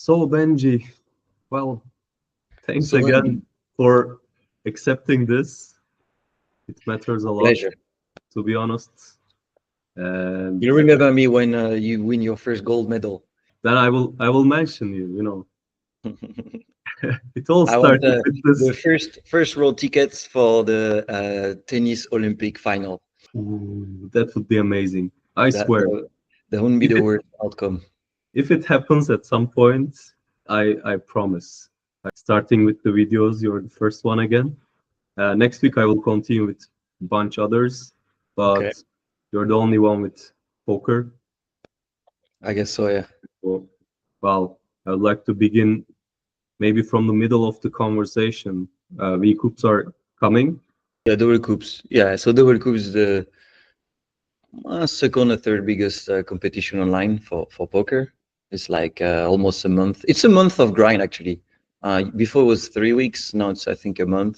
So Benji, well, thanks So, again for accepting this. It matters a lot, pleasure. to be honest. And You remember me when you win your first gold medal? then I will mention you. It all I won started with this. the first row tickets for the tennis Olympic final. Ooh, that would be amazing. I That swear. that wouldn't be If the it worst outcome. if it happens at some point, I promise. Starting with the videos, you're the first one again. Next week I will continue with a bunch others, Okay, but you're the only one with poker. I guess so. Yeah. So, well, I would like to begin maybe from the middle of the conversation. V coups are coming. Yeah, double coups. Yeah, so double coups is the second or third biggest competition online for poker. It's like almost a month. It's a month of grind actually. Before it was 3 weeks. Now it's I think a month.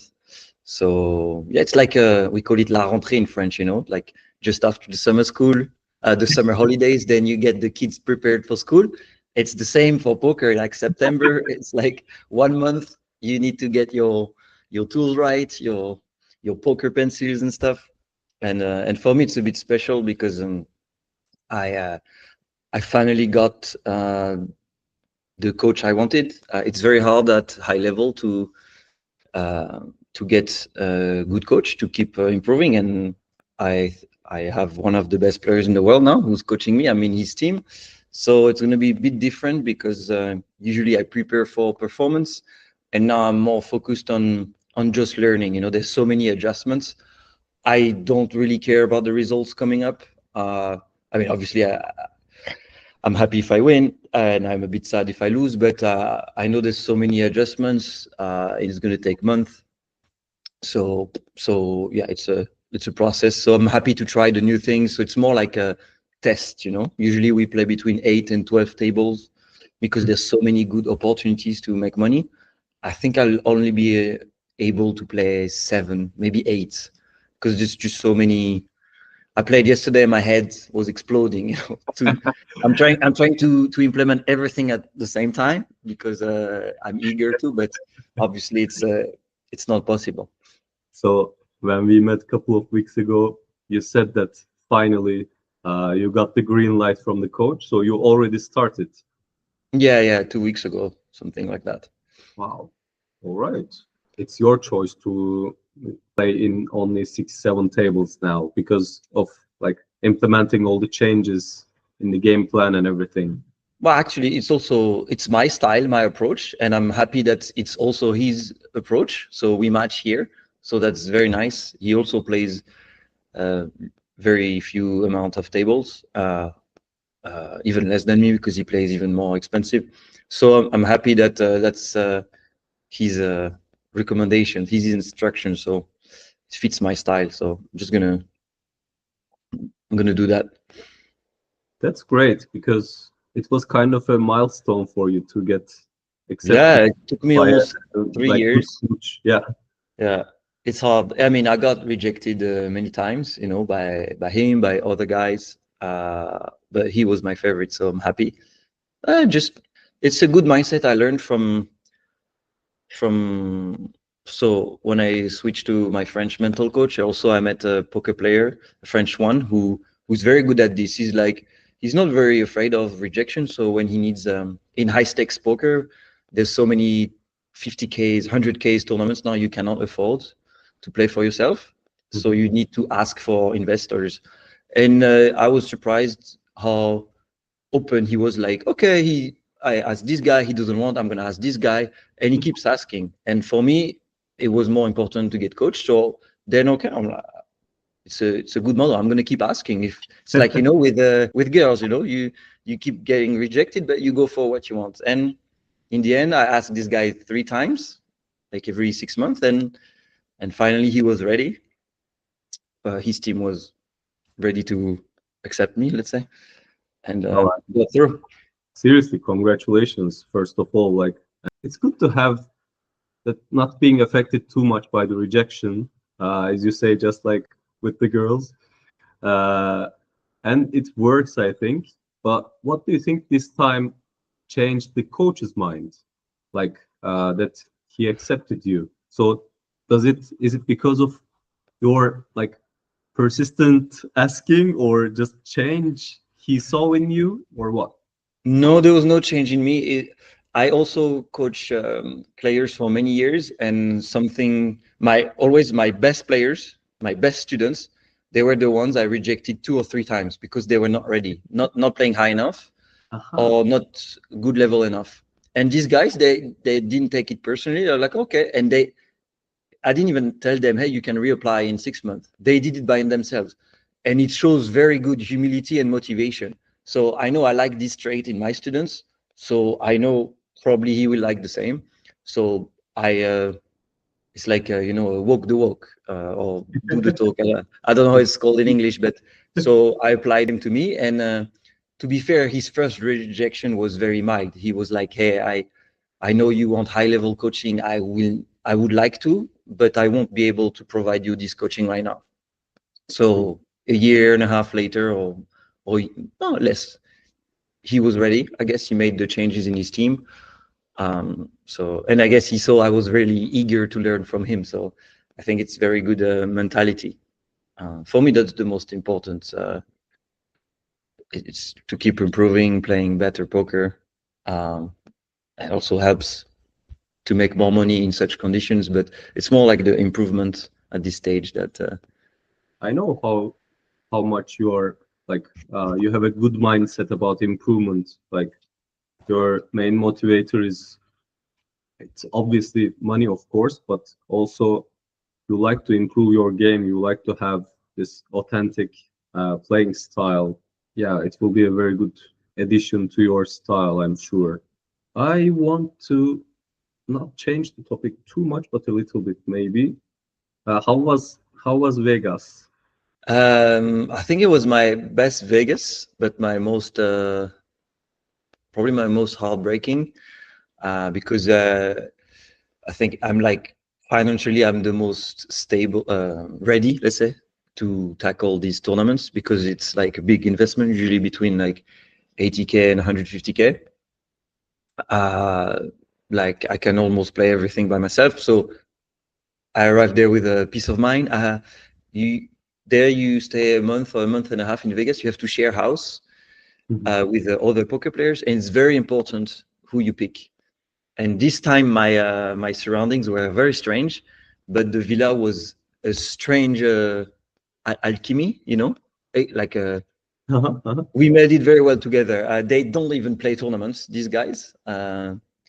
So yeah, it's like we call it la rentrée in French. Like just after the summer school, the summer holidays. Then you get the kids prepared for school. It's the same for poker. Like September, it's like 1 month. You need to get your tools right, your poker pencils and stuff. And for me, it's a bit special because I uh, I finally got the coach I wanted. It's very hard at high level to get a good coach to keep improving, and I I have one of the best players in the world now who's coaching me. I'm in his team, so it's going to be a bit different because usually I prepare for performance, and now I'm more focused on just learning. There's so many adjustments. I don't really care about the results coming up. I mean, obviously, I'm happy if I win, and I'm a bit sad if I lose. But I know there's so many adjustments. It's going to take months. So yeah, it's a process. So I'm happy to try the new things. So it's more like a test. Usually we play between 8 and 12 tables because there's so many good opportunities to make money. I think I'll only be able to play 7, maybe 8, because there's just so many. I played yesterday. My head was exploding. I'm trying to implement everything at the same time because I'm eager to, but obviously it's not possible. So when we met a couple of weeks ago, you said that finally you got the green light from the coach. So you already started. Yeah, 2 weeks ago, something like that. Wow. All right. It's your choice to play in only 6, 7 tables now because of like implementing all the changes in the game plan and everything. Well, actually, it's my style, my approach, and I'm happy that it's also his approach. So we match here. So that's very nice. He also plays uh, very few amount of tables, even less than me because he plays even more expensive. So I'm happy that that's his recommendation, his instruction. So it fits my style. So I'm gonna do that. That's great because it was kind of a milestone for you to get accepted Yeah, it took me by almost a three like good years. coach. Yeah. Yeah, it's hard. I mean, I got rejected many times, by him, by other guys. But he was my favorite, so I'm happy. Just it's a good mindset I learned from. So when I switched to my French mental coach, also I met a poker player, a French one, who's very good at this. He's not very afraid of rejection. So when he needs in high stakes poker, there's so many 50Ks, 100Ks tournaments now you cannot afford to play for yourself. So Mhm. you need to ask for investors. And I was surprised how open he was. Like, okay, I asked this guy, he doesn't want, I'm gonna ask this guy, and he keeps asking. And for me, it was more important to get coached. So then, okay, I'm like, it's a good model. I'm gonna keep asking. If it's like with girls, you keep getting rejected, but you go for what you want. And in the end, I asked this guy 3 times, like every 6 months, and finally he was ready. His team was ready to accept me, let's say, and Well, got through. seriously, congratulations, first of all. Like, it's good to have that not being affected too much by the rejection, as you say, just like with the girls. Uh, and it works, I think. But what do you think this time? changed the coach's mind, like that he accepted you. So is it because of your like persistent asking, or just change he saw in you, or what? No, there was no change in me. I also coach players for many years, and something always my best players, my best students, they were the ones I rejected 2 or 3 times because they were not ready, not playing high enough Aha. or not good level enough. And these guys, they didn't take it personally. They're like, okay, and I didn't even tell them, hey, you can reapply in 6 months. They did it by themselves, and it shows very good humility and motivation. So I know I like this trait in my students. So I know probably he will like the same. So it's like walk the walk or do the talk. I don't know how it's called in English, but so I applied him to me, and to be fair, his first rejection was very mild. He was like, hey, I know you want high level coaching. I would like to, but I won't be able to provide you this coaching right now. So a year and a half later, or no, less, he was ready. I guess he made the changes in his team. And I guess he saw I was really eager to learn from him. So I think it's very good mentality. For me, that's the most important. It's to keep improving, playing better poker. It also helps to make more money in such conditions, but it's more like the improvement at this stage that I know how much you are like you have a good mindset about improvement. Like your main motivator is, it's obviously money, of course, but also you like to improve your game. You like to have this authentic playing style. Yeah, it will be a very good addition to your style, I'm sure. I want to not change the topic too much, but a little bit maybe. How was Vegas? I think it was my best Vegas, but my most probably my most heartbreaking because I think I'm like financially I'm the most stable, ready, let's say, to tackle these tournaments because it's like a big investment, usually between like 80K and 150K. Like I can almost play everything by myself. So I arrived there with a peace of mind. You you stay a month or a month and a half in Vegas. You have to share house with other poker players, and it's very important who you pick. And this time, my surroundings were very strange, but the villa was a strange alchemy. Like we made it very well together. They don't even play tournaments. These guys.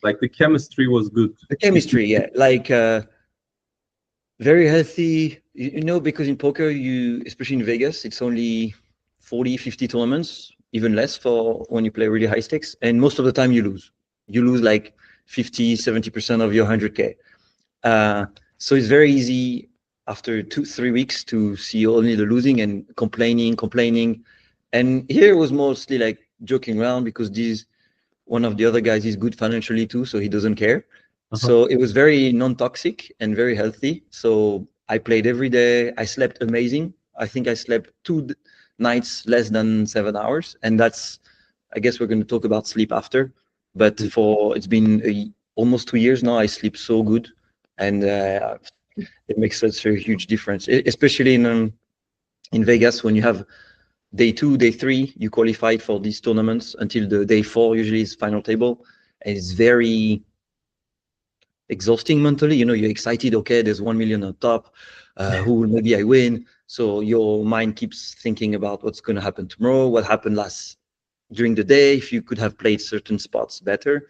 Like the chemistry was good. The chemistry, yeah, like very healthy. Because in poker, especially in Vegas, it's only 40, 50 tournaments, even less for when you play really high stakes. And most of the time you lose. You lose like 50, 70% of your 100K. So it's very easy after 2, 3 weeks to see only the losing and complaining. And here it was mostly like joking around because one of the other guys is good financially too, so he doesn't care. So it was very non-toxic and very healthy. So I played every day. I slept amazing. I think I slept 2 nights less than 7 hours, and I guess we're going to talk about sleep after. But it's been almost 2 years now. I sleep so good, and it makes such a huge difference, especially in Vegas when you have day 2, day 3, you qualified for these tournaments until the day 4 usually is final table. And it's very exhausting mentally. You're excited. Okay, there's 1 million on top. Maybe I win. So your mind keeps thinking about what's going to happen tomorrow, what happened during the day, if you could have played certain spots better.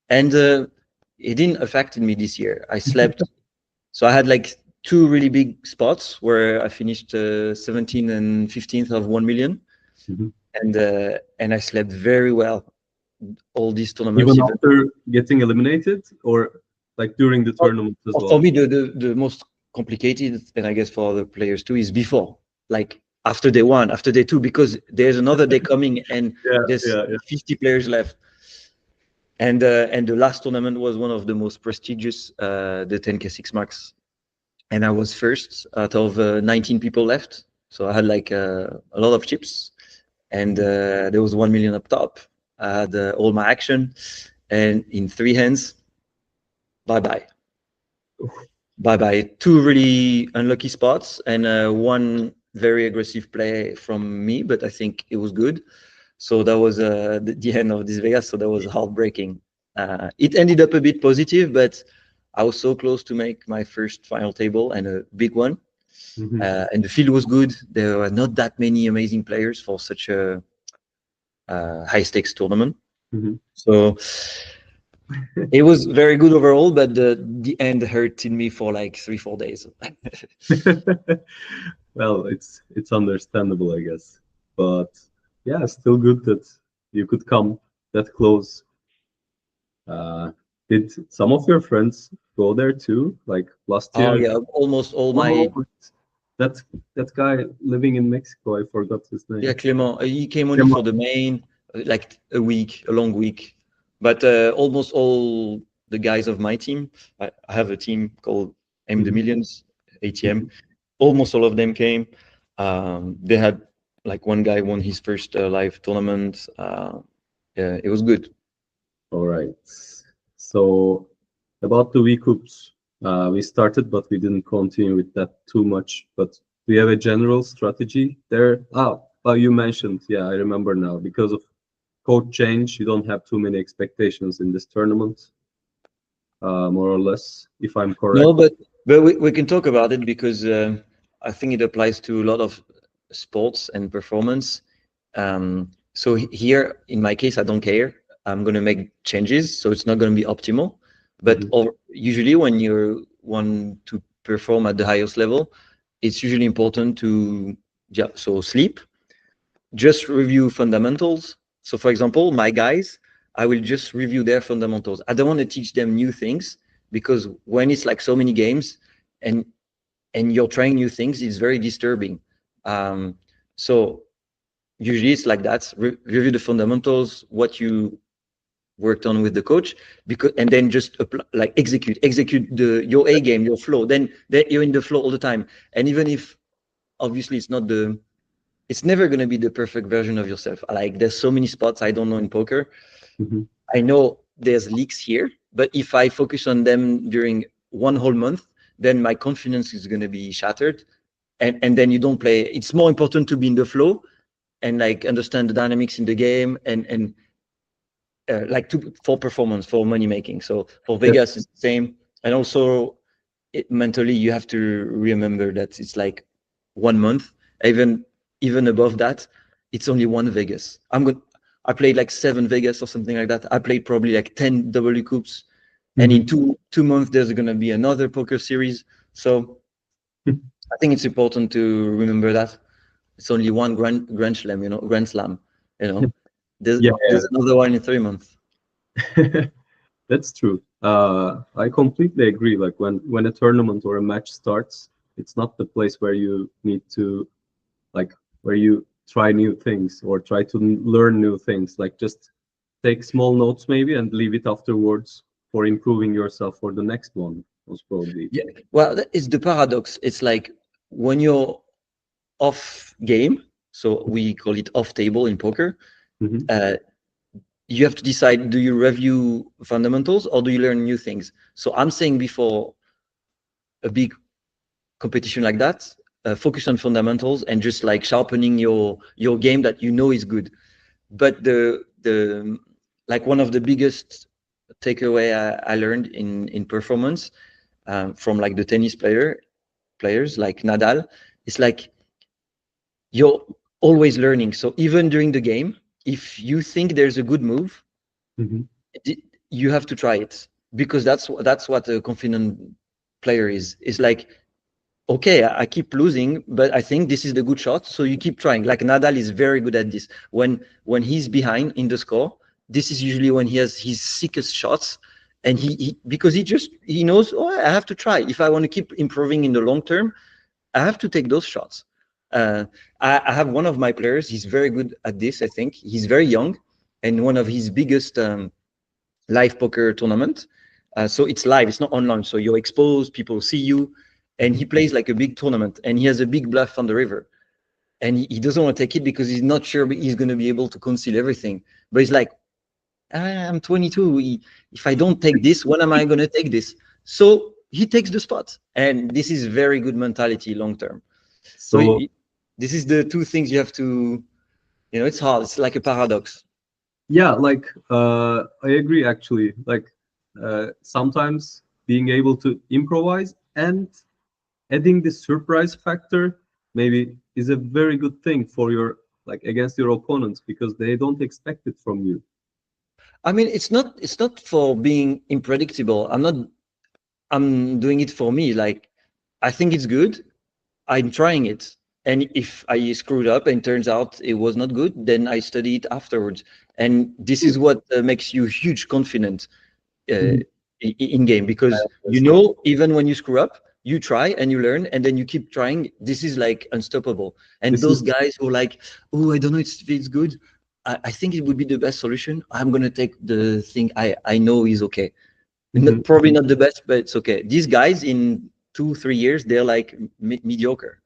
And it didn't affect me this year. I slept. So I had like 2 really big spots where I finished 17th and 15th of 1 million. Mhm. And I slept very well all these tournaments. Even after getting eliminated, or like during the tournament as well? For me, the most complicated, and I guess for other players too, is before, like after day 1, after day 2, because there's another day coming and there's 50 players left. And the last tournament was one of the most prestigious, the 10K6 Max, and I was first out of 19 people left. So I had like a lot of chips, and there was 1 million up top. I had all my action, and in 3 hands, bye bye. Bye bye. Two really unlucky spots and one very aggressive play from me, but I think it was good. So that was the end of this Vegas. So that was heartbreaking. It ended up a bit positive, but I was so close to make my first final table and a big one. And the field was good. There were not that many amazing players for such a high stakes tournament. So it was very good overall, but the end hurted me for like 3-4 days. Well, it's understandable, I guess. But yeah, still good that you could come that close. Did some of your friends go there too? Like last Oh year? yeah, almost all my Oh, that that guy living in Mexico, I forgot his name. Clement. He came only for the main, like a week, a long week. But almost all the guys of my team, I have a team called M the Millions, ATM. Almost all of them came. They had like one guy won his first live tournament. Yeah, it was good. All right. So about the V Cups, we started, but we didn't continue with that too much. But we have a general strategy there. You mentioned, yeah, I remember now. Because of code change, you don't have too many expectations in this tournament, more or less, if I'm correct. No, but we can talk about it because I think it applies to a lot of sports and performance. So here, in my case, I don't care. I'm going to make changes, so it's not going to be optimal. But usually, when you want to perform at the highest level, it's usually important to sleep, just review fundamentals. So, for example, my guys, I will just review their fundamentals. I don't want to teach them new things because when it's like so many games and you're trying new things, it's very disturbing. So usually it's like that. Review the fundamentals, what you worked on with the coach, and then just execute your A game, your flow. Then you're in the flow all the time. And even if obviously it's never going to be the perfect version of yourself. Like there's so many spots I don't know in poker. I know there's leaks here, but if I focus on them during one whole month, then my confidence is going to be shattered. And then you don't play. It's more important to be in the flow and like understand the dynamics in the game and for performance, for money making. So for Vegas, it's the same. And also mentally, you have to remember that it's like 1 month, even above that, it's only one Vegas. I played like 7 Vegas or something like that. I played probably like 10 W Cups. And in two months, there's going to be another poker series. So I think it's important to remember that it's only one Grand Slam, Grand Slam, There's another one in 3 months. That's true. I completely agree. Like when a tournament or a match starts, it's not the place where you need to, where you try new things or try to learn new things. Like just take small notes maybe and leave it afterwards for improving yourself for the next one, most probably. Yeah. Well, that is the paradox. It's like when you're off game, so we call it off table in poker. You have to decide: do you review fundamentals or do you learn new things? So I'm saying before a big competition like that, focus on fundamentals and just like sharpening your game that is good. But the like one of the biggest takeaway I learned in performance from like the tennis players like Nadal, it's like you're always learning. So even during the game, if you think there's a good move, you have to try it, because that's what a confident player is. It's like, okay, I keep losing, but I think this is the good shot, so you keep trying. Like Nadal is very good at this. When he's behind in the score, this is usually when he has his sickest shots, and because he knows, oh, I have to try. If I want to keep improving in the long term, I have to take those shots. I have one of my players. He's very good at this. I think he's very young, and one of his biggest live poker tournament. So it's live. It's not online. So you're exposed. People see you, and he plays like a big tournament. And he has a big bluff on the river, and he doesn't want to take it because he's not sure he's going to be able to conceal everything. But he's like, I'm 22. If I don't take this, when am I going to take this? So he takes the spot. And this is very good mentality long term. So So this is the two things you have to, it's hard. It's like a paradox. yeah, like I agree actually. Like sometimes being able to improvise and adding the surprise factor maybe is a very good thing for your like against your opponents because they don't expect it from you. I mean, it's not for being unpredictable. I'm doing it for me. Like, I think it's good. I'm trying it. And if I screwed up and turns out it was not good, then I study it afterwards. And this is what makes you huge confident uh, Mhm. in game, I because understand. even when you screw up, you try and you learn, and then you keep trying. This is like unstoppable. And This those is guys who are like, oh, I don't know if it's good. I think it would be the best solution. I'm gonna take the thing I know is okay. Mhm. Probably not the best, but it's okay. These guys in 2-3 years, they're like mediocre.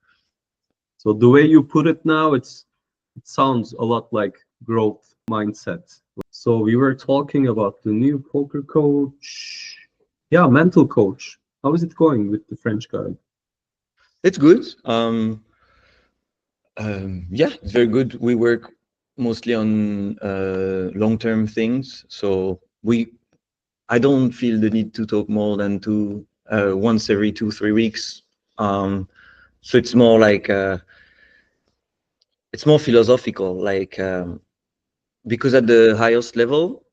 So the way you put it now, it sounds a lot like growth mindset. So we were talking about the new poker coach. Yeah, mental coach. How is it going with the French guy? It's good. Yeah, it's very good. We work mostly on long-term things, so I don't feel the need to talk more than once every 2-3 weeks. So it's more like it's more philosophical, like because at the highest level,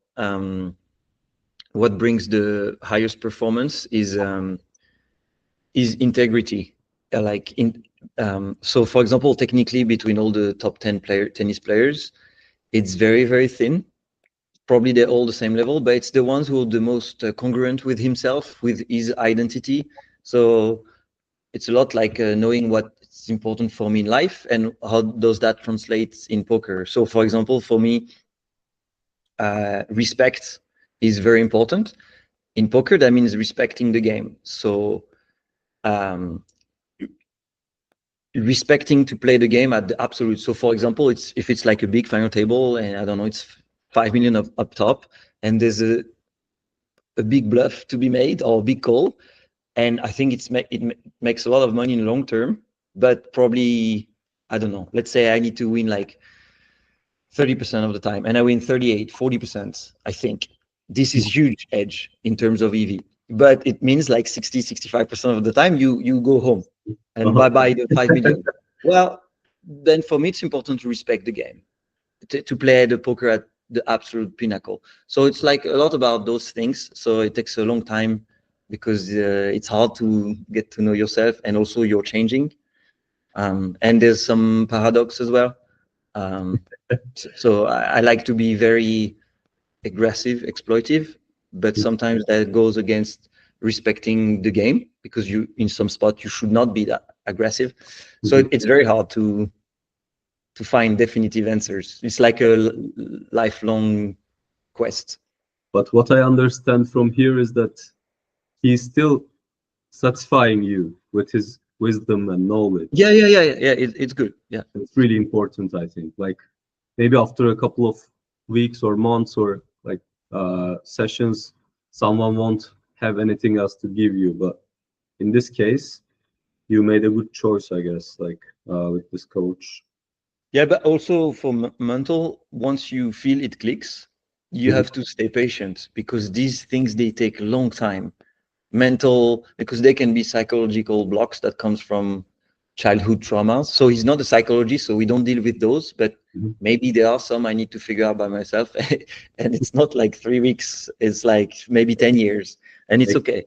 what brings the highest performance is integrity. Like so, for example, technically between all the top 10 tennis players, it's very, very thin. Probably they're all the same level, but it's the ones who are the most congruent with himself, with his identity. So it's a lot like knowing what's important for me in life and how does that translate in poker. So, for example, for me, respect is very important. In poker, that means respecting the game. So, um, respecting to play the game at the absolute. So, for example, if it's like a big final table and I don't know, it's 5 million up top, and there's a big bluff to be made or a big call, and I think makes a lot of money in the long term, but probably I don't know. Let's say I need to win like 30% of the time, and I win 38, 40%. I think this is huge edge in terms of EV, but it means like 60, 65% of the time you go home and Uh-huh. bye bye the 5 million. Well, then for me it's important to respect the game, to play the poker at the absolute pinnacle. So it's like a lot about those things. So it takes a long time because it's hard to get to know yourself, and also you're changing. And there's some paradox as well. Um, so I like to be very aggressive, exploitive, but sometimes that goes against respecting the game, because you in some spot you should not be that aggressive. So Mhm. it's very hard to find definitive answers. It's like a lifelong quest. But what I understand from here is that he's still satisfying you with his wisdom and knowledge. Yeah. It's good. Yeah. It's really important, I think. Like maybe after a couple of weeks or months or like sessions, someone won't have anything else to give you. But in this case, you made a good choice, I guess, like with this coach. Yeah, but also for mental, once you feel it clicks, you Mhm. have to stay patient, because these things, they take a long time. Mental, because they can be psychological blocks that comes from childhood traumas. So he's not a psychologist, so we don't deal with those, but Mhm. maybe there are some I need to figure out by myself. And it's not like 3 weeks, it's like maybe 10 years, and it's Like, okay.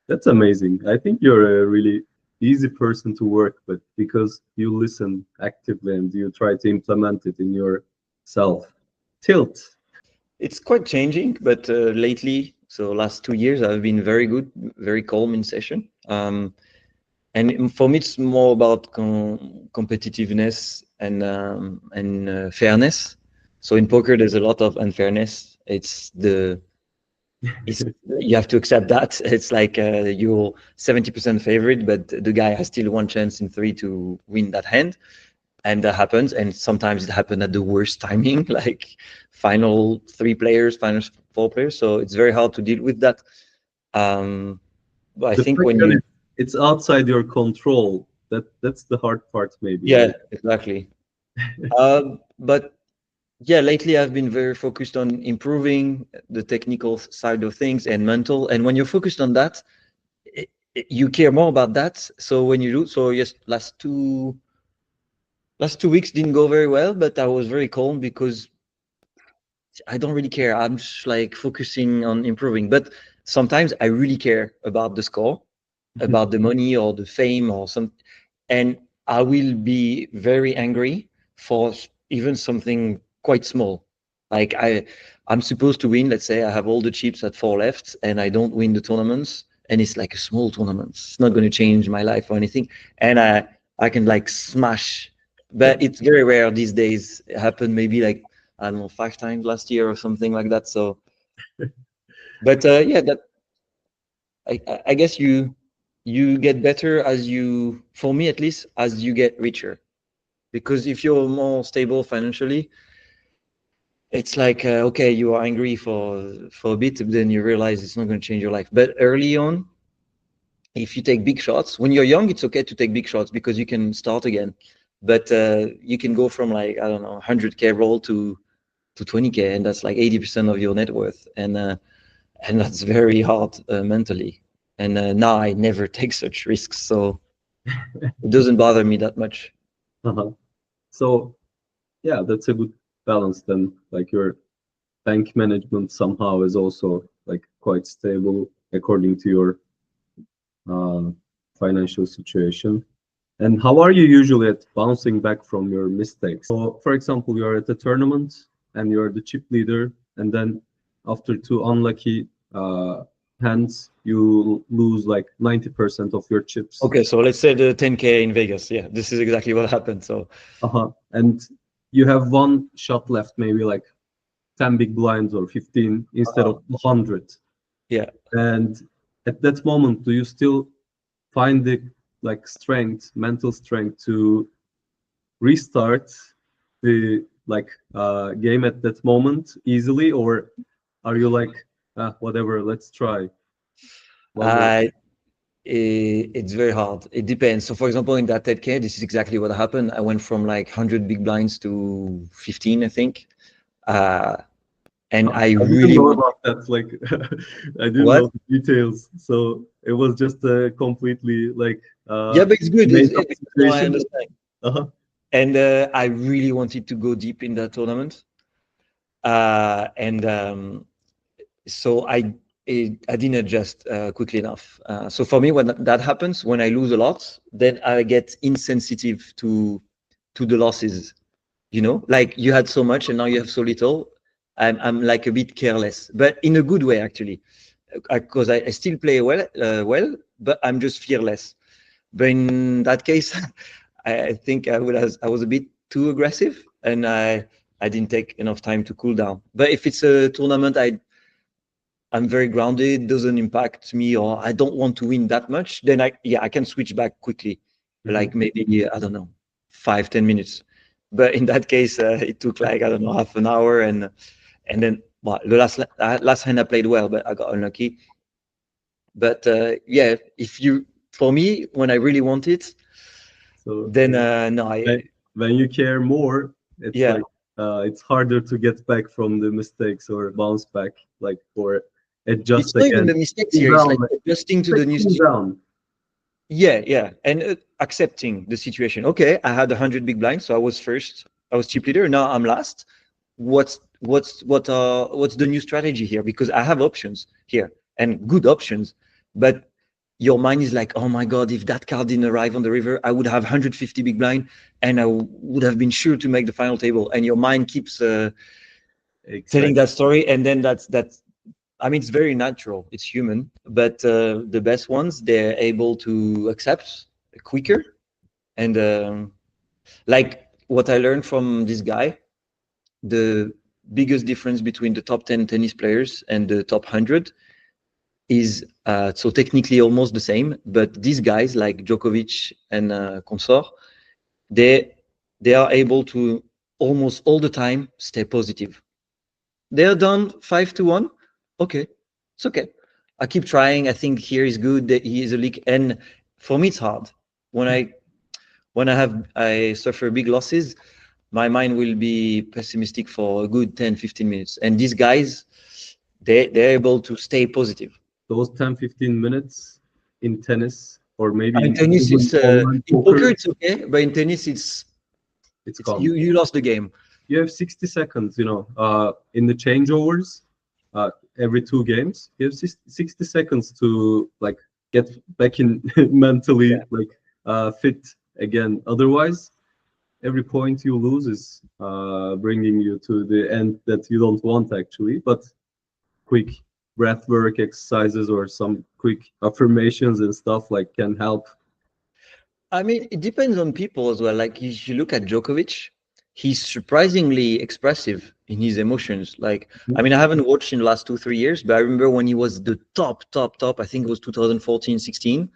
that's amazing. I think you're a really easy person to work with because you listen actively and you try to implement it in yourself. Tilt. It's quite changing, but lately, so last 2 years, I've been very good, very calm in session. And for me, it's more about competitiveness and fairness. So in poker, there's a lot of unfairness. It's you have to accept that. It's like you're 70% favorite, but the guy has still one chance in three to win that hand. and that happens. And sometimes it happened at the worst timing, like final 3 players, final 4 players. So it's very hard to deal with that. But I The think fact when that you, it's outside your control, that's the hard part, maybe. yeah, Like, exactly. But yeah, lately I've been very focused on improving the technical side of things and mental. And when you're focused on that, you care more about that. So when you do, so yes, last 2 weeks didn't go very well, but I was very calm because I don't really care. I'm just like focusing on improving. But sometimes I really care about the score, about the money or the fame or some, and I will be very angry for even something quite small. Like I'm supposed to win. Let's say I have all the chips at 4 left, and I don't win the tournaments, and it's like a small tournament. It's not going to change my life or anything, and I can like smash. But it's very rare these days. It happened maybe like I don't know 5 times last year or something like that. So, but yeah, that I guess you get better as you, for me at least, as you get richer. Because if you're more stable financially, it's like okay, you are angry for a bit, but then you realize it's not going to change your life. But early on, if you take big shots, when you're young, it's okay to take big shots because you can start again. But you can go from like I don't know 100K roll to 20K, and that's like 80% of your net worth, and that's very hard mentally. And now I never take such risks, so it doesn't bother me that much. uh-huh. So yeah, that's a good balance then. Like your bank management somehow is also like quite stable according to your uh, financial situation. And how are you usually at bouncing back from your mistakes? So, for example, you're at a tournament and you're the chip leader, and then after 2 unlucky hands, you lose like 90% of your chips. Okay, so let's say the 10K in Vegas. Yeah, this is exactly what happened. So Uh-huh. And you have one shot left, maybe like 10 big blinds or 15 instead of 100. yeah, And at that moment, do you still find the like strength, mental strength to restart the like game at that moment easily, or are you like whatever, let's try one more? I it's very hard. It depends. So for example, in that 10K, this is exactly what happened. I went from like 100 big blinds to 15, I think. Uh, and I I didn't really know want about that. Like, I didn't what? know the details, so it was just a completely like Yeah, but it's good. made up No, I situation. understand. Uh-huh. And I really wanted to go deep in that tournament. And so I didn't adjust quickly enough. So for me, when that happens, when I lose a lot, then I get insensitive to the losses. You know, like you had so much and now you have so little. I'm like a bit careless, but in a good way actually, because I still play well, but I'm just fearless. But in that case, I think I was a bit too aggressive, and I didn't take enough time to cool down. But if it's a tournament I'm very grounded, doesn't impact me, or I don't want to win that much, then I can switch back quickly, Mhm. like maybe I don't know, 5-10 minutes. But in that case, it took like I don't know half an hour, and then well, the last hand I played well, but I got unlucky. But yeah, if you for me when I really want it, So then no, when when you care more, it's yeah, like it's harder to get back from the mistakes or bounce back, like or it's adjust not even again. the mistakes Cool here. It's down, like like, adjusting to like the new cool situation. down. Yeah, and accepting the situation. Okay, I had 100 big blinds, so I was first. I was chip leader. Now I'm last. What's the new strategy here? Because I have options here and good options, but your mind is like, oh my god, if that card didn't arrive on the river, I would have 150 big blind, and I would have been sure to make the final table. And your mind keeps telling Exactly. that story, and then that's I mean, it's very natural. It's human, but the best ones they're able to accept quicker. And like what I learned from this guy, the biggest difference between the top 10 tennis players and the top 100 is so technically almost the same. But these guys like Djokovic and consort, they they are able to almost all the time stay positive. They're down 5-1. Okay, it's okay. I keep trying. I think here is good. That he is a leak, and for me it's hard when I suffer big losses. My mind will be pessimistic for a good 10-15 minutes, and these guys, they're able to stay positive. Those 10-15 minutes in tennis, or maybe In in tennis, even it's online in poker, poker, it's okay, but in tennis, it's it's gone. you lost the game. You have 60 seconds, in the changeovers, every 2 games. You have 60 seconds to like get back in mentally fit again. Otherwise, every point you lose is bringing you to the end that you don't want actually. But quick breath work exercises or some quick affirmations and stuff like can help. I mean, it depends on people as well. Like if you look at Djokovic, he's surprisingly expressive in his emotions. Like, I mean, I haven't watched in the last 2-3 years, but I remember when he was the top, I think it was 2014, 16.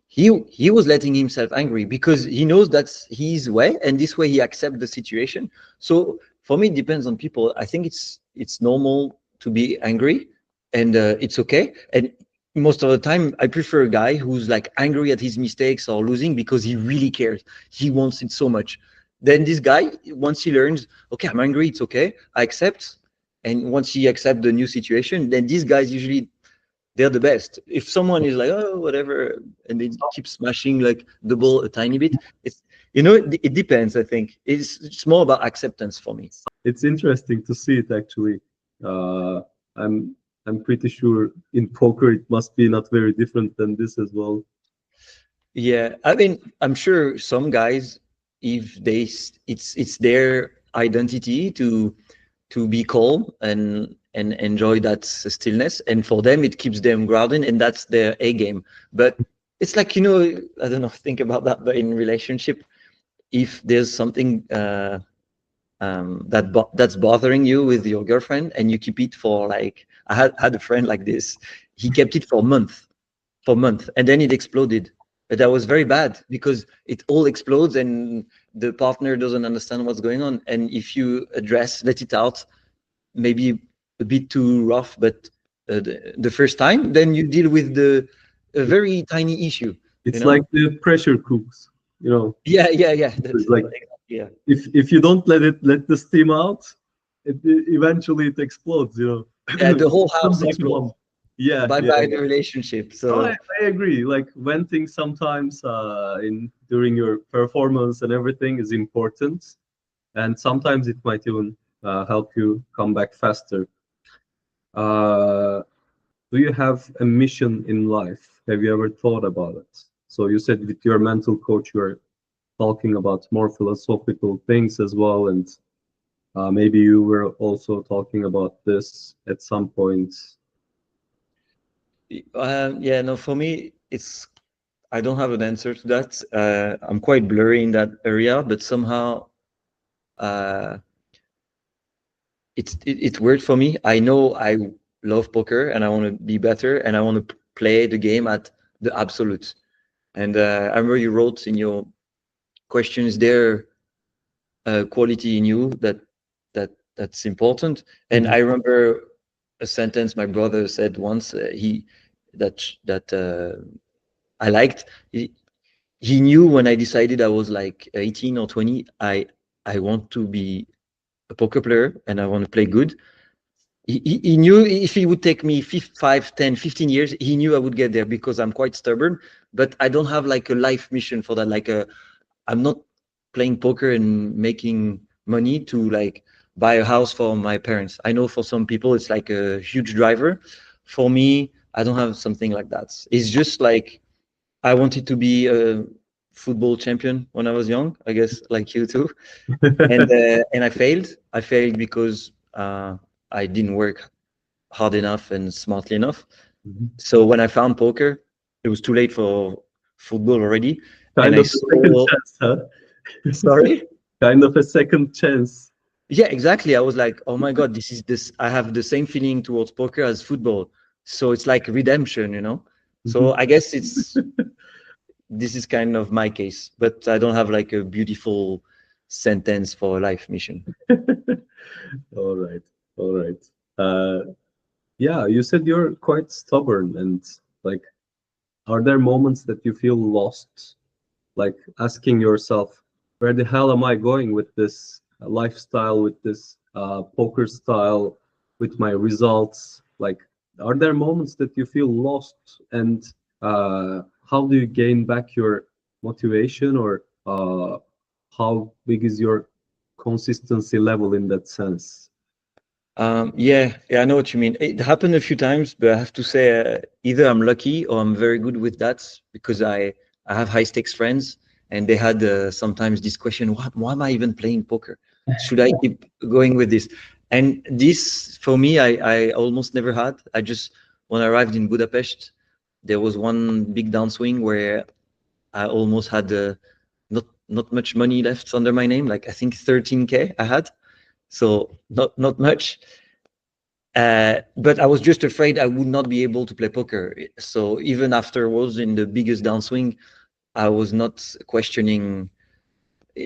He was letting himself angry because he knows that's his way, and this way he accepts the situation. So for me, it depends on people. I think it's normal to be angry, and it's okay. And most of the time, I prefer a guy who's like angry at his mistakes or losing because he really cares. He wants it so much. Then this guy, once he learns, okay, I'm angry, it's okay, I accept. And once he accepts the new situation, then these guys usually they're the best. If someone is like, oh, whatever, and they keep smashing like the ball a tiny bit, it's it depends. I think it's more about acceptance for me. It's interesting to see it actually. Uh, I'm I'm pretty sure in poker it must be not very different than this as well. Yeah, I mean, I'm sure some guys, if it's their identity to be calm and enjoy that stillness, and for them it keeps them grounded, and that's their A game. But it's like I don't know, think about that, but in relationship, if there's something that's bothering you with your girlfriend, and you keep it for like I had a friend like this. He kept it for month, and then it exploded. But that was very bad because it all explodes, and the partner doesn't understand what's going on. And if you let it out, maybe a bit too rough, but the first time, then you deal with a very tiny issue. It's like the pressure cooks, Yeah. That's It's like yeah. if you don't let the steam out, eventually it explodes, Yeah, the whole Comes house like a explodes. bomb. Yeah, Bye yeah. bye the relationship. Oh, So I agree. Like venting sometimes in during your performance and everything is important, and sometimes it might even help you come back faster. Uh, do you have a mission in life? Have you ever thought about it? So you said with your mental coach, you're talking about more philosophical things as well, and maybe you were also talking about this at some point. yeah, no, for me, I don't have an answer to that. I'm quite blurry in that area, but somehow uh, it's weird for me. I know I love poker and I want to be better and I want to play the game at the absolute. And I remember you wrote in your question, is there a quality in you that's important? And Mhm. I remember a sentence my brother said once. That I liked. He knew when I decided I was like 18 or 20, I want to be a poker player and I want to play good. He knew if he would take me 5, 10, 15 years, he knew I would get there because I'm quite stubborn, but I don't have like a life mission for that. I'm not playing poker and making money to like buy a house for my parents. I know for some people it's like a huge driver. For me, I don't have something like that. It's just like I wanted to be a football champion when I was young, I guess, like you too. And I failed. I failed because I didn't work hard enough and smartly enough. Mhm. So when I found poker, it was too late for football already. And Kind I of a second saw, chance, huh? sorry. Kind of a second chance. Yeah, exactly. I was like, oh my God, this is this. I have the same feeling towards poker as football. So it's like redemption. So Mhm. I guess this is kind of my case, but I don't have like a beautiful sentence for a life mission. All right, all right. Yeah, you said you're quite stubborn, and like, are there moments that you feel lost, like asking yourself, where the hell am I going with this lifestyle, with this poker style, with my results? Like, are there moments that you feel lost, and how do you gain back your motivation, or how big is your consistency level in that sense? Yeah, I know what you mean. It happened a few times, but I have to say, either I'm lucky or I'm very good with that, because I have high stakes friends, and they had sometimes this question: why am I even playing poker? Should I keep going with this? And this, for me, I almost never had. I just, when I arrived in Budapest, there was one big downswing where I almost had not much money left under my name. Like, I think 13K I had, so not much. But I was just afraid I would not be able to play poker. So even afterwards, in the biggest downswing, I was not questioning.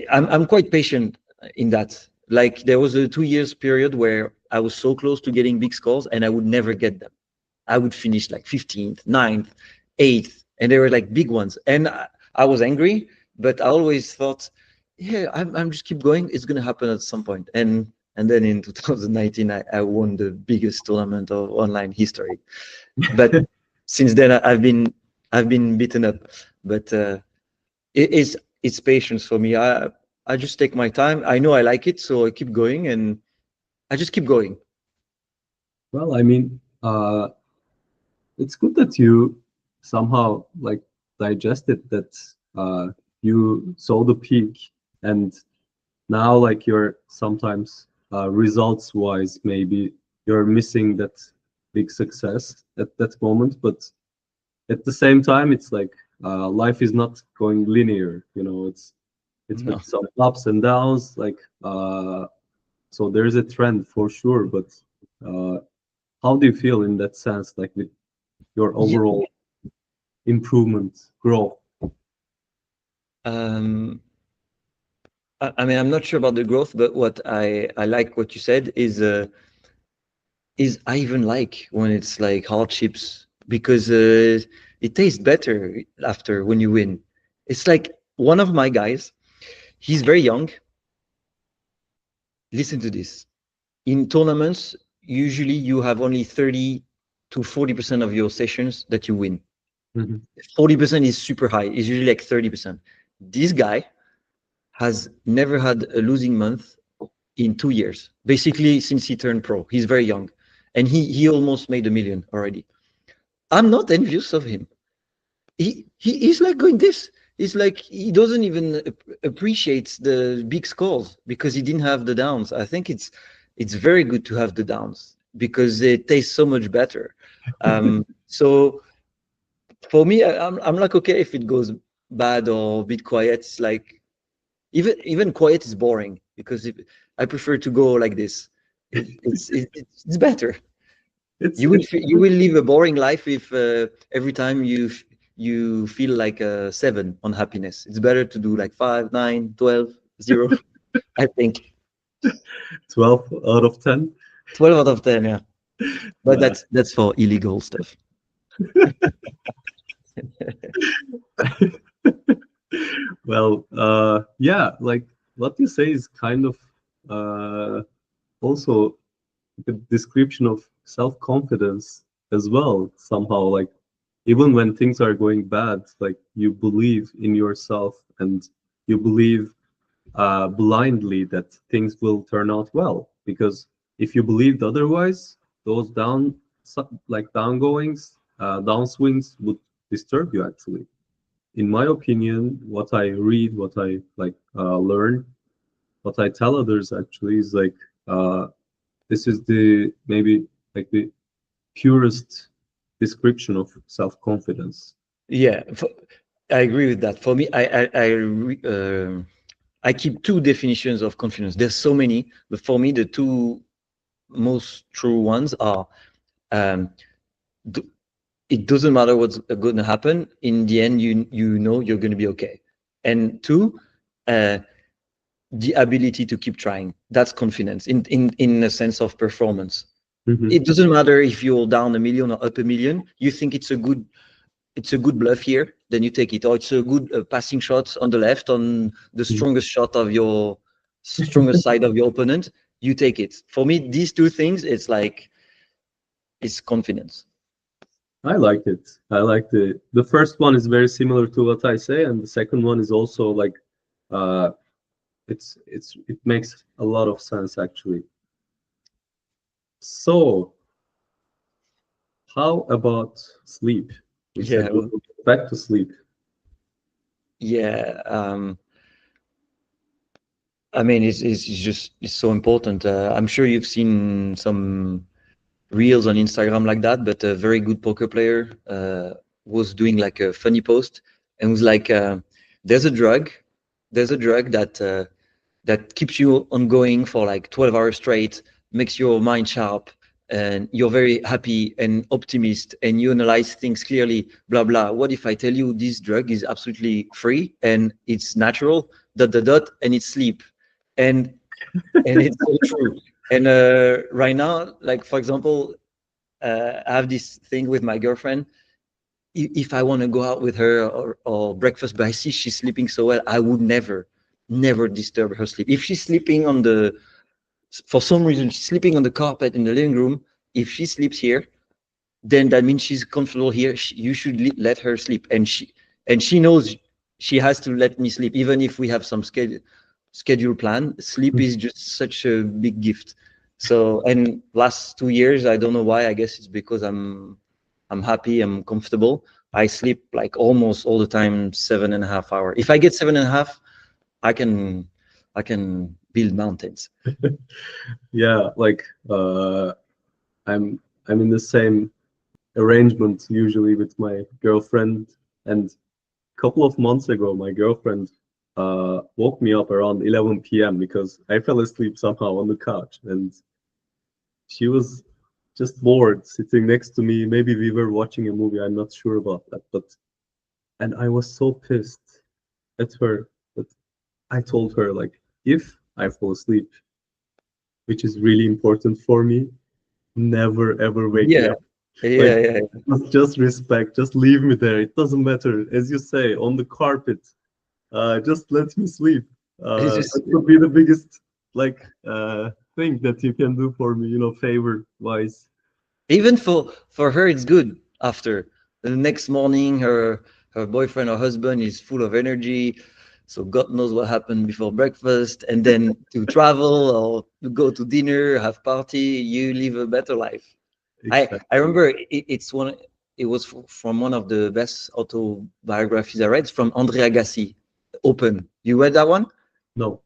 I'm quite patient in that. Like, there was a 2 years period where I was so close to getting big scores, and I would never get them. I would finish like 15th, 9th, 8th, and they were like big ones. And I was angry, but I always thought, yeah, I'm just keep going. It's gonna happen at some point. And then in 2019, I won the biggest tournament of online history. But since then, I've been beaten up. But it's patience for me. I just take my time. I know I like it, so I keep going, and I just keep going. Well, I mean, it's good that you somehow like digested that you saw the peak, and now like you're sometimes results wise maybe you're missing that big success at that moment, but at the same time it's like life is not going linear, you know, it's No. with some ups and downs, like so there's a trend for sure, but uh, how do you feel in that sense, like with your Yeah. overall improvement, growth? Um, I mean, I'm not sure about the growth, but what I like what you said is I even like when it's like hardships, because it tastes better after when you win. It's like one of my guys, he's very young. Listen to this. In tournaments, usually you have only 30 to 40% of your sessions that you win. Mhm. 40% is super high. It's usually like 30%. This guy has never had a losing month in 2 years, basically since he turned pro. He's very young, and he almost made 1 million already. I'm not envious of him. He's like going this. It's like he doesn't even appreciate the big scores because he didn't have the downs. I think it's very good to have the downs because it tastes so much better. So for me, I'm like, okay, if it goes bad or a bit quiet, it's like even quiet is boring because I prefer to go like this. It's better. It's You will live a boring life if every time you feel like a 7 on happiness. It's better to do like 5, 9, 12, 0. I think 12 out of 10. 12 out of 10. Yeah, but Yeah. that's for illegal stuff. Well, yeah, like what you say is kind of uh, also the description of self-confidence as well, somehow. Like, even when things are going bad, like you believe in yourself and you believe blindly that things will turn out well. Because if you believed otherwise, those like downgoings, downswings would disturb you actually. In my opinion, what I read, what I like learn, what I tell others actually is like this is the maybe like the purest description of self-confidence. Yeah, I agree with that. For me, I keep two definitions of confidence. There's so many, but for me, the two most true ones are um, d- it doesn't matter what's going to happen. In the end, you know you're going to be okay. And two, uh, the ability to keep trying. That's confidence in a sense of performance. Mhm. It doesn't matter if you're down 1 million or up 1 million. You think it's a good bluff here, then you take it. Or it's a good passing shot on the left, on the strongest shot of your strongest side of your opponent, you take it. For me, these two things, it's confidence. I like it. I like the first one is very similar to what I say, and the second one is also like, uh, it makes a lot of sense actually. So, how about sleep? We said Yeah, we will get back to sleep. yeah. I mean, it's so important. I'm sure you've seen some reels on Instagram like that, but a very good poker player was doing like a funny post and was like, "There's a drug, that keeps you ongoing for like 12 hours straight, makes your mind sharp, and you're very happy and optimist, and you analyze things clearly, blah blah. What if I tell you this drug is absolutely free and it's natural, dot dot dot, and it's sleep?" And it's so true. And right now, like for example, I have this thing with my girlfriend. If I want to go out with her or breakfast, but I see she's sleeping so well, I would never disturb her sleep. If she's sleeping for some reason, she's sleeping on the carpet in the living room, if she sleeps here, then that means she's comfortable here. You should let her sleep. And she knows she has to let me sleep, even if we have some schedule plan. Sleep is just such a big gift. So, and last 2 years, I don't know why. I guess it's because I'm happy, I'm comfortable. I sleep like almost all the time 7.5 hours. If I get 7.5, I can I can build mountains. Yeah, like I'm I'm in the same arrangement usually with my girlfriend, and a couple of months ago, my girlfriend woke me up around 11 p.m. because I fell asleep somehow on the couch, and she was just bored sitting next to me. Maybe we were watching a movie. I'm not sure about that, but and I was so pissed at her. But I told her like, if I fall asleep, which is really important for me, never ever wake me Yeah, up. Like, yeah, yeah. just respect, just leave me there. It doesn't matter, as you say, on the carpet. Just let me sleep. It's just That would be the biggest like thing that you can do for me, favor wise. even for her, it's good. After the next morning, her boyfriend or husband is full of energy, so God knows what happened before breakfast, and then to travel or to go to dinner, have party, you live a better life. I Exactly. remember it was from one of the best autobiographies I read, from Andre Agassi, Open. You read that one? No.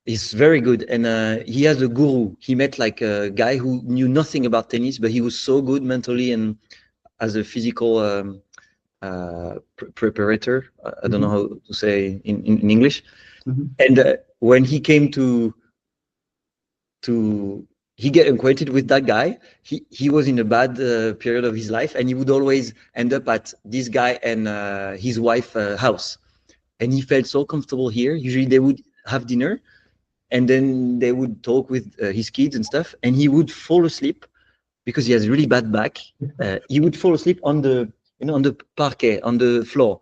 It's very good, and he has a guru. He met like a guy who knew nothing about tennis, but he was so good mentally and as a physical preparator. I don't know Mhm, how to say in English. mhm. And when he came to he get acquainted with that guy, he was in a bad period of his life, and he would always end up at this guy and his wife house, and he felt so comfortable here. Usually they would have dinner, and then they would talk with his kids and stuff, and he would fall asleep because he has really bad back. He would fall asleep on the on the parquet, on the floor,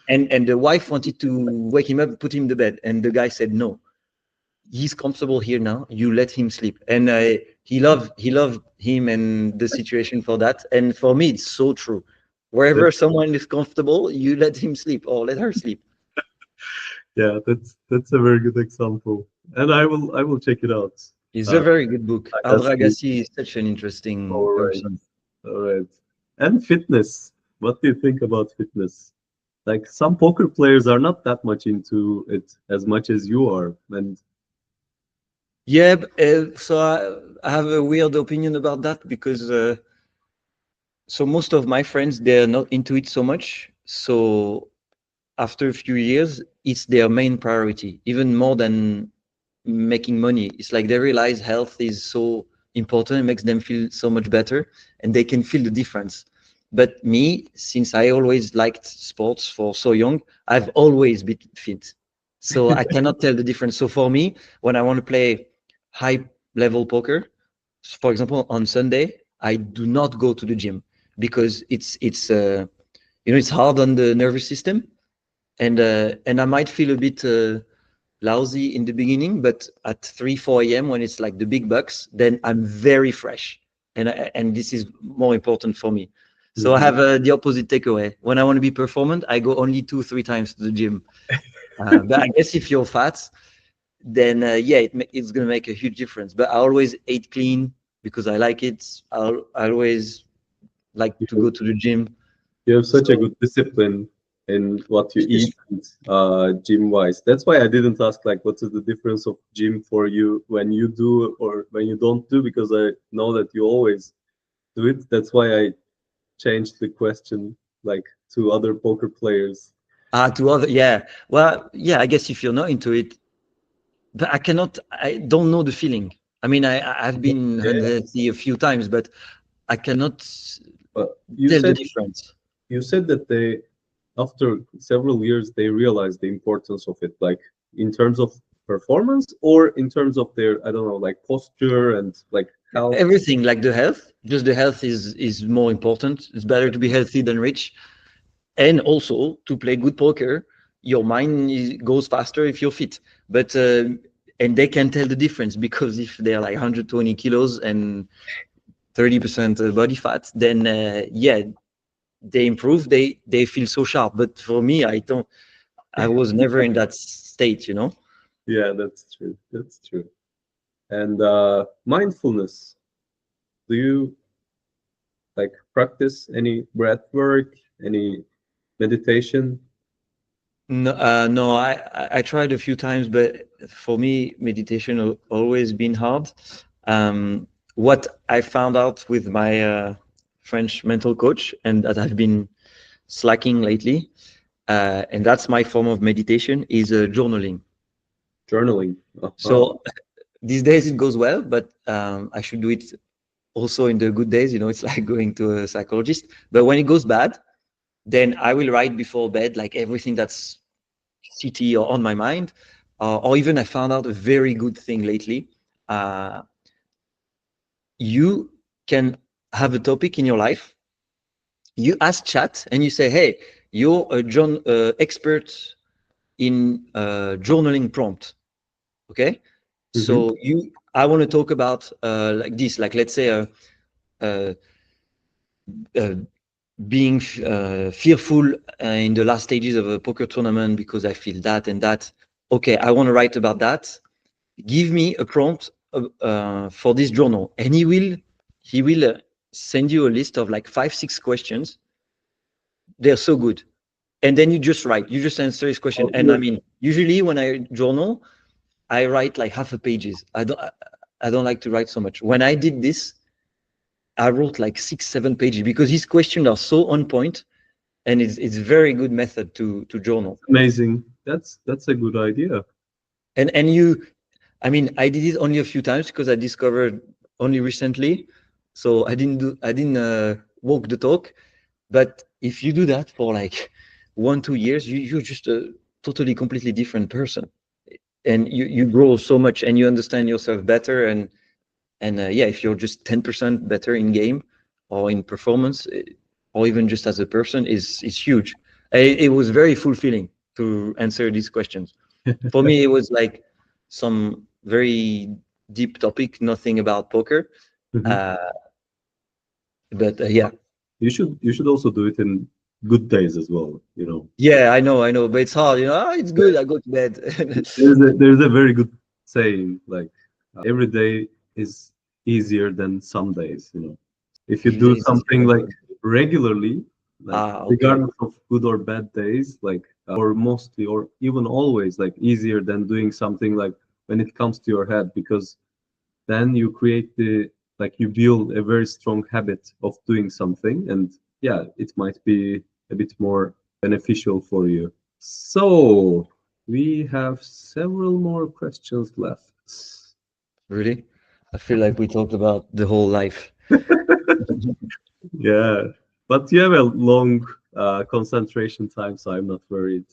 and the wife wanted to wake him up, put him to bed, and the guy said no. He's comfortable here now. You let him sleep, and he loved him and the situation for that. And for me, it's so true. Wherever That's, someone is comfortable, you let him sleep or let her sleep. yeah, that's a very good example, and I will check it out. It's a Uh, very good book. I guess Andre Agassi is such an interesting all right, person. all right. And fitness. What do you think about fitness? Like some poker players are not that much into it as much as you are, and Yeah, so I have a weird opinion about that because so most of my friends, they're not into it so much. So after a few years, it's their main priority, even more than making money. It's like they realize health is so important. It makes them feel so much better, and they can feel the difference. But me, since I always liked sports for so young, I've always been fit. So I cannot tell the difference. So for me, when I want to play high level poker, for example, on Sunday, I do not go to the gym because it's hard on the nervous system, and I might feel a bit lousy in the beginning, but at 3-4 a.m. when it's like the big bucks, then I'm very fresh, and this is more important for me. So I have the opposite takeaway. When I want to be performant, I go only 2-3 times to the gym. But I guess if you're fat, then yeah, it's gonna make a huge difference. But I always ate clean because I like it. I always like to go to the gym. You have such a So good discipline in what you eat, gym wise. That's why I didn't ask like what is the difference of gym for you when you do or when you don't do, because I know that you always do it. That's why I changed the question like to other poker players. to other, yeah. Well, yeah. I guess if you're not into it, but I don't know the feeling. I mean, I've been Yeah, unhealthy a few times, but I cannot but you tell the said difference. that they after several years they realized the importance of it, like in terms of performance or in terms of their, I don't know, like posture and like health. Everything, like the health, just the health is more important. It's better to be healthy than rich, and also to play good poker. Your mind goes faster if you're fit, but and they can tell the difference because if they're like 120 kilos and 30% body fat, then yeah, they improve. They feel so sharp. But for me, I don't. I was never in that state, you know. Yeah, that's true. That's true. And mindfulness. Do you like practice any breath work, any meditation? No, no. I tried a few times, but for me, meditation always been hard. What I found out with my French mental coach, and that I've been slacking lately, and that's my form of meditation, is journaling. Journaling. Uh-huh. So these days it goes well, but I should do it also in the good days. You know, it's like going to a psychologist. But when it goes bad, then I will write before bed like everything that's city or on my mind, or even I found out a very good thing lately. Uh, you can have a topic in your life. You ask chat and you say, "Hey, you're a expert in journaling prompt." Okay, Hmm. so I want to talk about like this, like let's say uh, uh, being fearful in the last stages of a poker tournament because I feel that and that. Okay, I want to write about that. Give me a prompt for this journal, and he will send you a list of like 5-6 questions. They're so good, and then you just write, you just answer his question. Oh, And I mean, usually when I journal, I write like half a pages. I don't like to write so much. When I did this, I wrote like 6-7 pages because his questions are so on point, and it's very good method to journal. amazing. That's a good idea. And you, I mean, I did it only a few times because I discovered only recently. So I didn't walk the talk. But if you do that for like 1-2 years, you're just a totally completely different person. And you grow so much and you understand yourself better. And yeah, if you're just 10% better in game or in performance, or even just as a person, is huge. It was very fulfilling to answer these questions. For me, it was like some very deep topic, nothing about poker. Mhm. Uh, but yeah, You should also do it in good days as well, you know. yeah, I know, but it's hard, you know. "Ah, it's good. I go to bed." There's a very good saying like every day is easier than some days, you know. If you Every day do is easier something than like fun. regularly, like Okay. regardless of good or bad days, like or mostly or even always like easier than doing something like when it comes to your head, because then you create the like you build a very strong habit of doing something, and yeah, it might be a bit more beneficial for you. So we have several more questions left. Really? I feel like we talked about the whole life. Yeah, but you have a long concentration time, so I'm not worried.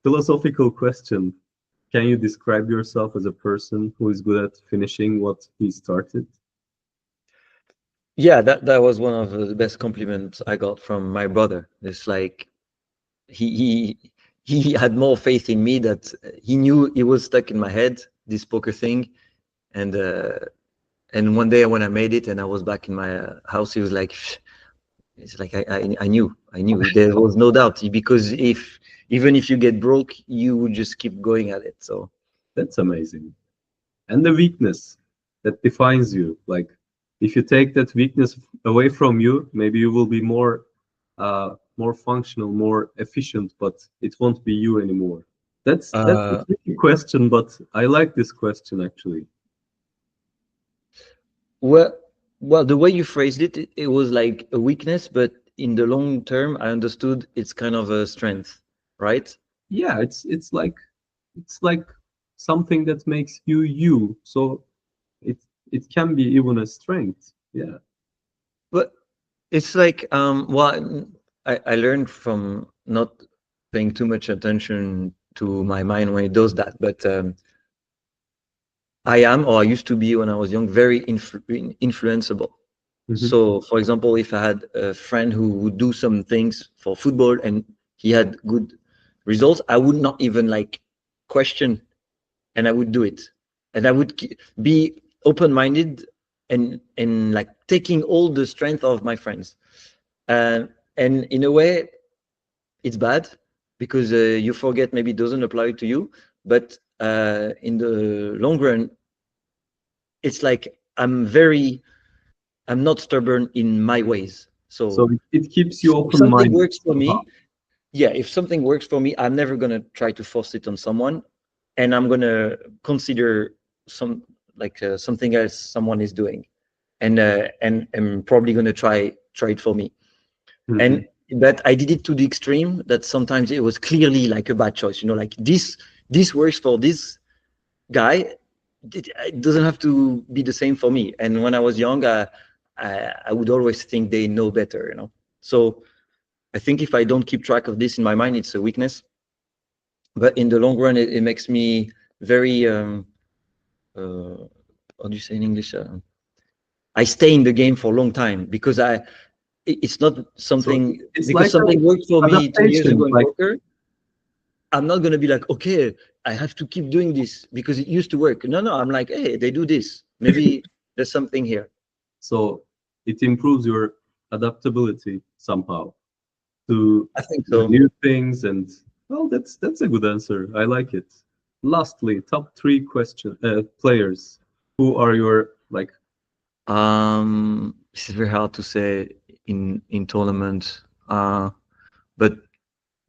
Philosophical question. Can you describe yourself as a person who is good at finishing what he started? Yeah, that was one of the best compliments I got from my brother. It's like he he had more faith in me that he knew it was stuck in my head, this poker thing, and one day when I made it and I was back in my house, he was like, it's like I knew there was no doubt, because if even if you get broke, you would just keep going at it. So That's amazing. And the weakness that defines you. Like, if you take that weakness away from you, maybe you will be more functional, more efficient, but it won't be you anymore. That's a uh, tricky question, but I like this question actually. well, the way you phrased it, it was like a weakness, but in the long term, I understood it's kind of a strength, right? Yeah, it's like something that makes you you. So it it can be even a strength. Yeah. But it's like, I learned from not paying too much attention to my mind when it does that. But I am, or I used to be when I was young, very influenceable. Hmm. So, for example, if I had a friend who would do some things for football and he had good results, I would not even like question, and I would do it, and I would be open-minded and like taking all the strength of my friends. And in a way, it's bad because you forget maybe it doesn't apply to you, but in the long run, it's like I'm not stubborn in my ways. So So it keeps you if open something minded works for somehow. me, yeah, if something works for me, I'm never gonna try to force it on someone, and I'm gonna consider something else someone is doing, and I'm probably gonna try it for me. Hmm. And but I did it to the extreme that sometimes it was clearly like a bad choice. Like this works for this guy. It doesn't have to be the same for me. And when I was young, I would always think they know better. So I think if I don't keep track of this in my mind, it's a weakness. But in the long run, it makes me very what do you say in English? I stay in the game for a long time because it's not So something it's because like something worked for an me 2 years adaptation. ago in Like, poker. I'm not gonna be like, okay, I have to keep doing this because it used to work. No, I'm like, hey, they do this. Maybe there's something here. so it improves your adaptability somehow to I think the so. new things. And well, that's a good answer. I like it. Lastly, top three question players. Who are your like? This is very hard to say in tournament. But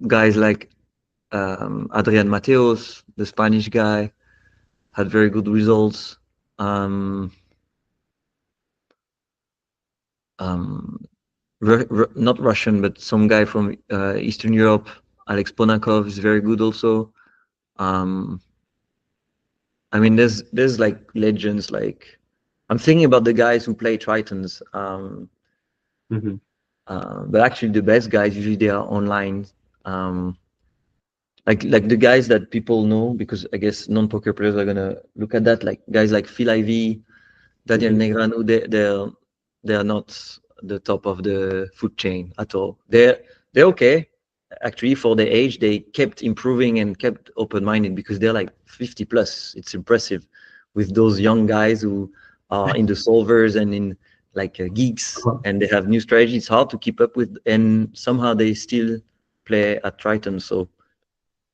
guys like Adrian Mateos, the Spanish guy, had very good results. Um, um, Not Russian, but some guy from Eastern Europe, Alex Ponakov, is very good also. Um, I mean, there's like legends. Like I'm thinking about the guys who play Tritons. Mhm. But actually, the best guys usually they are online. Um, like the guys that people know, because I guess non-poker players are gonna look at that. Like guys like Phil Ivey, Daniel Mhm. Negreanu, they're not the top of the food chain at all. They're okay. Actually, for their age, they kept improving and kept open-minded because they're like 50 plus. It's impressive with those young guys who are in the solvers and in like geeks, Uh-huh. and they have new strategy. It's hard to keep up with, and somehow they still play at Triton. So,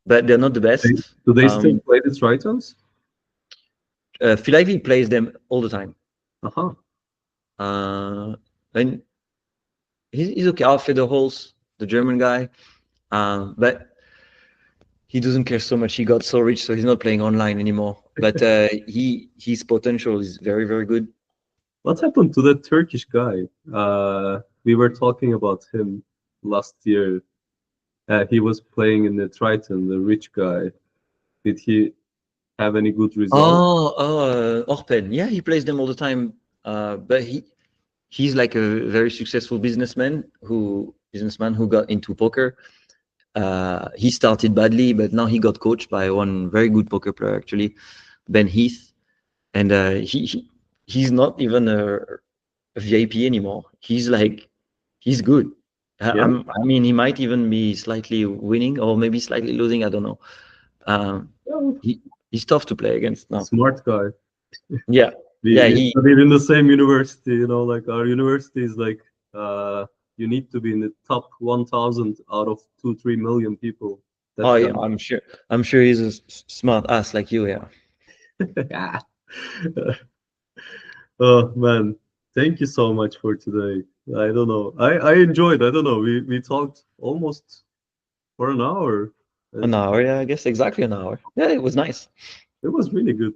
but they're not the They- best. Do they still play the Tritons? Phil Ivey plays them all the time. Uh-huh. Uh, and he's okay. Alfred Holz, the German guy, but he doesn't care so much. He got so rich, so he's not playing online anymore. But his potential is very very good. What happened to that Turkish guy? We were talking about him last year. He was playing in the Triton, the rich guy. Did he have any good results? Orpen. Yeah, he plays them all the time. But he's like a very successful businessman who got into poker. He started badly, but now he got coached by one very good poker player, actually, Ben Heath, and he's not even a VIP anymore. He's like, he's good. Yeah. I mean, he might even be slightly winning or maybe slightly losing. I don't know. Oh, He's tough to play against now. smart guy. Yeah, We, yeah. we studied in the same university, you know, like our university is like you need to be in the top 1,000 out of 2-3 million people. Oh, That's yeah, the I'm sure. I'm sure he's a smart ass like you. Yeah. yeah. Oh man, thank you so much for today. I don't know. I enjoyed. I don't know. We talked almost for an hour. An It, hour, yeah, I guess exactly an hour. Yeah, it was nice. it was really good.